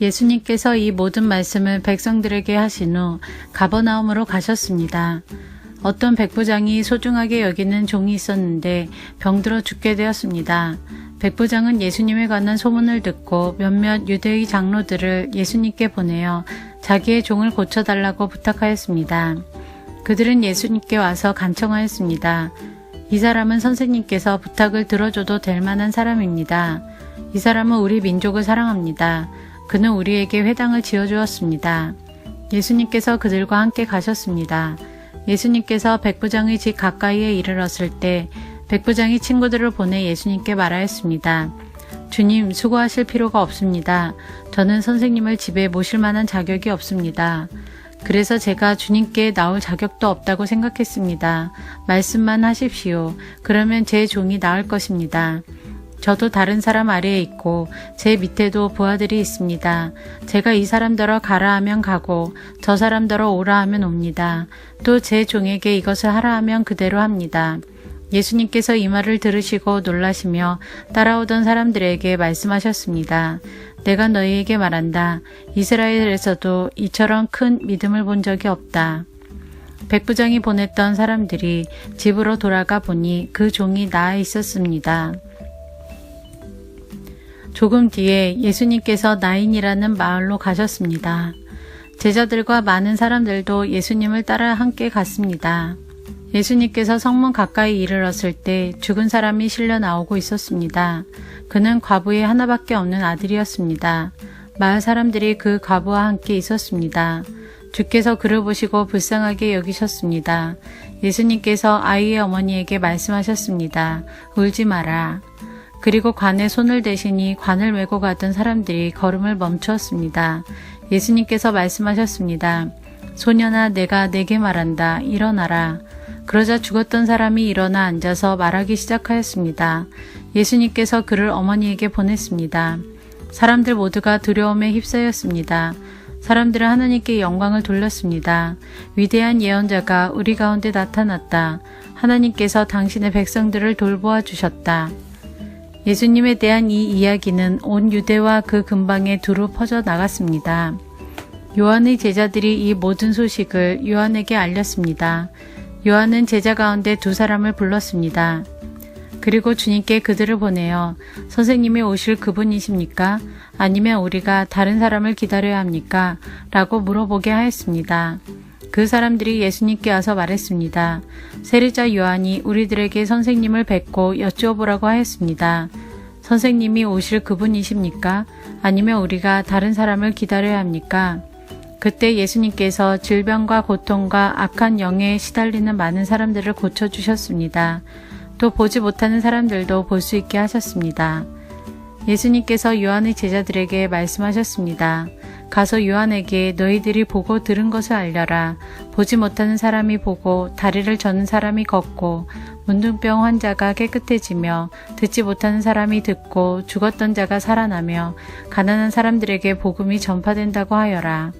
예수님께서 이 모든 말씀을 백성들에게 하신 후 가버나움으로 가셨습니다. 어떤 백부장이 소중하게 여기는 종이 있었는데 병들어 죽게 되었습니다. 백부장은 예수님에 관한 소문을 듣고 몇몇 유대의 장로들을 예수님께 보내어 자기의 종을 고쳐달라고 부탁하였습니다. 그들은 예수님께 와서 간청하였습니다. 이 사람은 선생님께서 부탁을 들어줘도 될 만한 사람입니다. 이 사람은 우리 민족을 사랑합니다. 그는 우리에게 회당을 지어주었습니다. 예수님께서 그들과 함께 가셨습니다. 예수님께서 백부장의 집 가까이에 이르렀을 때 백부장이 친구들을 보내 예수님께 말하였습니다. 주님, 수고하실 필요가 없습니다. 저는 선생님을 집에 모실 만한 자격이 없습니다. 그래서 제가 주님께 나올 자격도 없다고 생각했습니다. 말씀만 하십시오. 그러면 제 종이 나을 것입니다. 저도 다른 사람 아래에 있고 제 밑에도 부하들이 있습니다. 제가 이 사람더러 가라 하면 가고 저 사람더러 오라 하면 옵니다. 또 제 종에게 이것을 하라 하면 그대로 합니다. 예수님께서 이 말을 들으시고 놀라시며 따라오던 사람들에게 말씀하셨습니다. 내가 너희에게 말한다. 이스라엘에서도 이처럼 큰 믿음을 본 적이 없다. 백부장이 보냈던 사람들이 집으로 돌아가 보니 그 종이 나아 있었습니다. 조금 뒤에 예수님께서 나인이라는 마을로 가셨습니다. 제자들과 많은 사람들도 예수님을 따라 함께 갔습니다. 예수님께서 성문 가까이 이르렀을 때 죽은 사람이 실려 나오고 있었습니다. 그는 과부의 하나밖에 없는 아들이었습니다. 마을 사람들이 그 과부와 함께 있었습니다. 주께서 그를 보시고 불쌍하게 여기셨습니다. 예수님께서 아이의 어머니에게 말씀하셨습니다. 울지 마라. 그리고 관에 손을 대시니 관을 메고 가던 사람들이 걸음을 멈추었습니다. 예수님께서 말씀하셨습니다. 소년아, 내가 네게 말한다. 일어나라. 그러자 죽었던 사람이 일어나 앉아서 말하기 시작하였습니다. 예수님께서 그를 어머니에게 보냈습니다. 사람들 모두가 두려움에 휩싸였습니다. 사람들은 하나님께 영광을 돌렸습니다. 위대한 예언자가 우리 가운데 나타났다. 하나님께서 당신의 백성들을 돌보아 주셨다. 예수님에 대한 이 이야기는 온 유대와 그 근방에 두루 퍼져 나갔습니다. 요한의 제자들이 이 모든 소식을 요한에게 알렸습니다. 요한은 제자 가운데 두 사람을 불렀습니다. 그리고 주님께 그들을 보내어 선생님이 오실 그분이십니까? 아니면 우리가 다른 사람을 기다려야 합니까? 라고 물어보게 하였습니다. 그 사람들이 예수님께 와서 말했습니다. 세례자 요한이 우리들에게 선생님을 뵙고 여쭈어보라고 하였습니다. 선생님이 오실 그분이십니까? 아니면 우리가 다른 사람을 기다려야 합니까? 그때 예수님께서 질병과 고통과 악한 영에 시달리는 많은 사람들을 고쳐주셨습니다. 또 보지 못하는 사람들도 볼 수 있게 하셨습니다. 예수님께서 요한의 제자들에게 말씀하셨습니다. 가서 요한에게 너희들이 보고 들은 것을 알려라. 보지 못하는 사람이 보고 다리를 저는 사람이 걷고 문둥병 환자가 깨끗해지며 듣지 못하는 사람이 듣고 죽었던 자가 살아나며 가난한 사람들에게 복음이 전파된다고 하여라.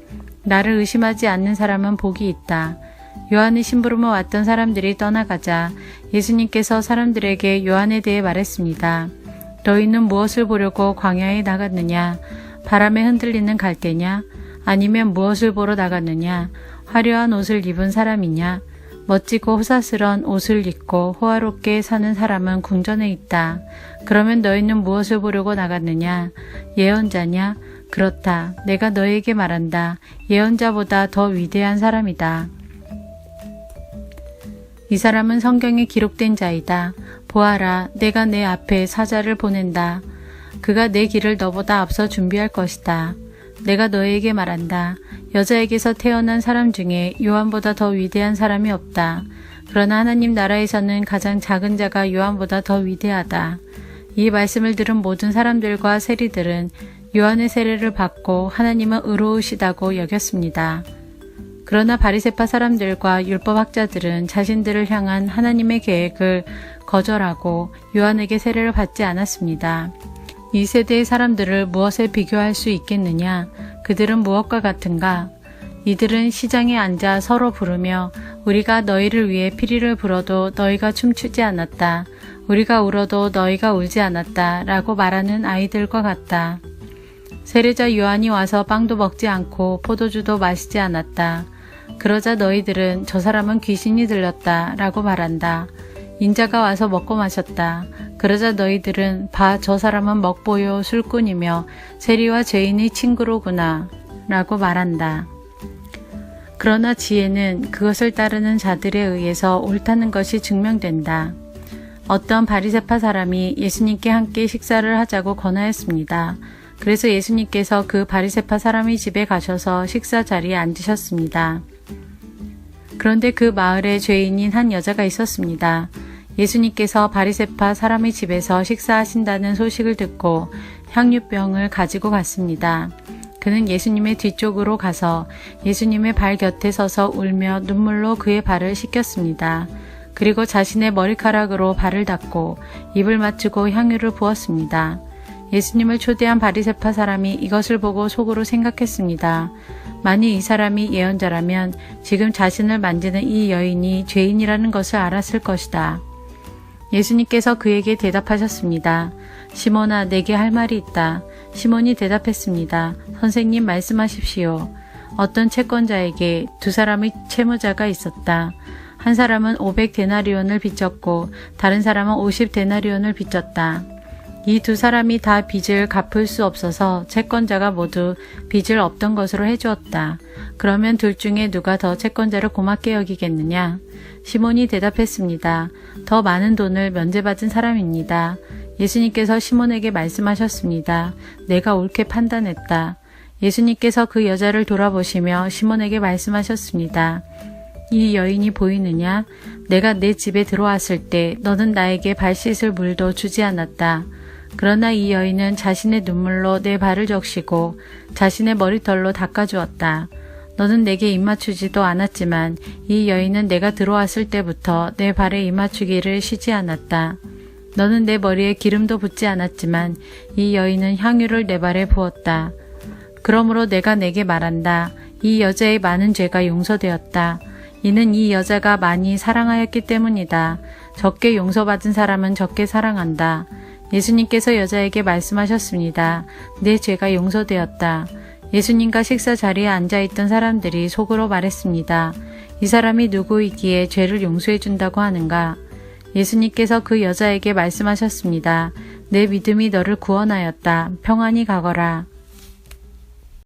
나를 의심하지 않는 사람은 복이 있다. 요한의 심부름을 왔던 사람들이 떠나가자 예수님께서 사람들에게 요한에 대해 말했습니다. 너희는 무엇을 보려고 광야에 나갔느냐? 바람에 흔들리는 갈대냐? 아니면 무엇을 보러 나갔느냐? 화려한 옷을 입은 사람이냐? 멋지고 호사스러운 옷을 입고 호화롭게 사는 사람은 궁전에 있다. 그러면 너희는 무엇을 보려고 나갔느냐? 예언자냐? 그렇다. 내가 너희에게 말한다. 예언자보다 더 위대한 사람이다. 이 사람은 성경에 기록된 자이다. 보아라, 내가 내 앞에 사자를 보낸다. 그가 내 길을 너보다 앞서 준비할 것이다. 내가 너희에게 말한다. 여자에게서 태어난 사람 중에 요한보다 더 위대한 사람이 없다. 그러나 하나님 나라에서는 가장 작은 자가 요한보다 더 위대하다. 이 말씀을 들은 모든 사람들과 세리들은 요한의 세례를 받고 하나님은 의로우시다고 여겼습니다. 그러나 바리새파 사람들과 율법학자들은 자신들을 향한 하나님의 계획을 거절하고 요한에게 세례를 받지 않았습니다. 이 세대의 사람들을 무엇에 비교할 수 있겠느냐? 그들은 무엇과 같은가? 이들은 시장에 앉아 서로 부르며 우리가 너희를 위해 피리를 불어도 너희가 춤추지 않았다. 우리가 울어도 너희가 울지 않았다. 라고 말하는 아이들과 같다. 세례자 요한이 와서 빵도 먹지 않고 포도주도 마시지 않았다. 그러자 너희들은 저 사람은 귀신이 들렸다 라고 말한다. 인자가 와서 먹고 마셨다. 그러자 너희들은 봐, 저 사람은 먹보요 술꾼이며 세리와 죄인의 친구로구나 라고 말한다. 그러나 지혜는 그것을 따르는 자들에 의해서 옳다는 것이 증명된다. 어떤 바리새파 사람이 예수님께 함께 식사를 하자고 권하였습니다. 그래서 예수님께서 그 바리새파 사람의 집에 가셔서 식사 자리에 앉으셨습니다. 그런데 그 마을에 죄인인 한 여자가 있었습니다. 예수님께서 바리새파 사람의 집에서 식사하신다는 소식을 듣고 향유병을 가지고 갔습니다. 그는 예수님의 뒤쪽으로 가서 예수님의 발 곁에 서서 울며 눈물로 그의 발을 씻겼습니다. 그리고 자신의 머리카락으로 발을 닦고 입을 맞추고 향유를 부었습니다. 예수님을 초대한 바리새파 사람이 이것을 보고 속으로 생각했습니다. 만일 이 사람이 예언자라면 지금 자신을 만지는 이 여인이 죄인이라는 것을 알았을 것이다. 예수님께서 그에게 대답하셨습니다. 시몬아, 내게 할 말이 있다. 시몬이 대답했습니다. 선생님, 말씀하십시오. 어떤 채권자에게 두 사람의 채무자가 있었다. 한 사람은 500데나리온을 빚졌고 다른 사람은 50데나리온을 빚졌다. 이 두 사람이 다 빚을 갚을 수 없어서 채권자가 모두 빚을 없던 것으로 해주었다. 그러면 둘 중에 누가 더 채권자를 고맙게 여기겠느냐? 시몬이 대답했습니다. 더 많은 돈을 면제받은 사람입니다. 예수님께서 시몬에게 말씀하셨습니다. 내가 옳게 판단했다. 예수님께서 그 여자를 돌아보시며 시몬에게 말씀하셨습니다. 이 여인이 보이느냐? 내가 내 집에 들어왔을 때 너는 나에게 발 씻을 물도 주지 않았다. 그러나 이 여인은 자신의 눈물로 내 발을 적시고 자신의 머리털로 닦아주었다. 너는 내게 입맞추지도 않았지만 이 여인은 내가 들어왔을 때부터 내 발에 입맞추기를 쉬지 않았다. 너는 내 머리에 기름도 붓지 않았지만 이 여인은 향유를 내 발에 부었다. 그러므로 내가 내게 말한다. 이 여자의 많은 죄가 용서되었다. 이는 이 여자가 많이 사랑하였기 때문이다. 적게 용서받은 사람은 적게 사랑한다. 예수님께서 여자에게 말씀하셨습니다. 내 죄가 용서되었다. 예수님과 식사 자리에 앉아있던 사람들이 속으로 말했습니다. 이 사람이 누구이기에 죄를 용서해 준다고 하는가? 예수님께서 그 여자에게 말씀하셨습니다. 내 믿음이 너를 구원하였다. 평안히 가거라.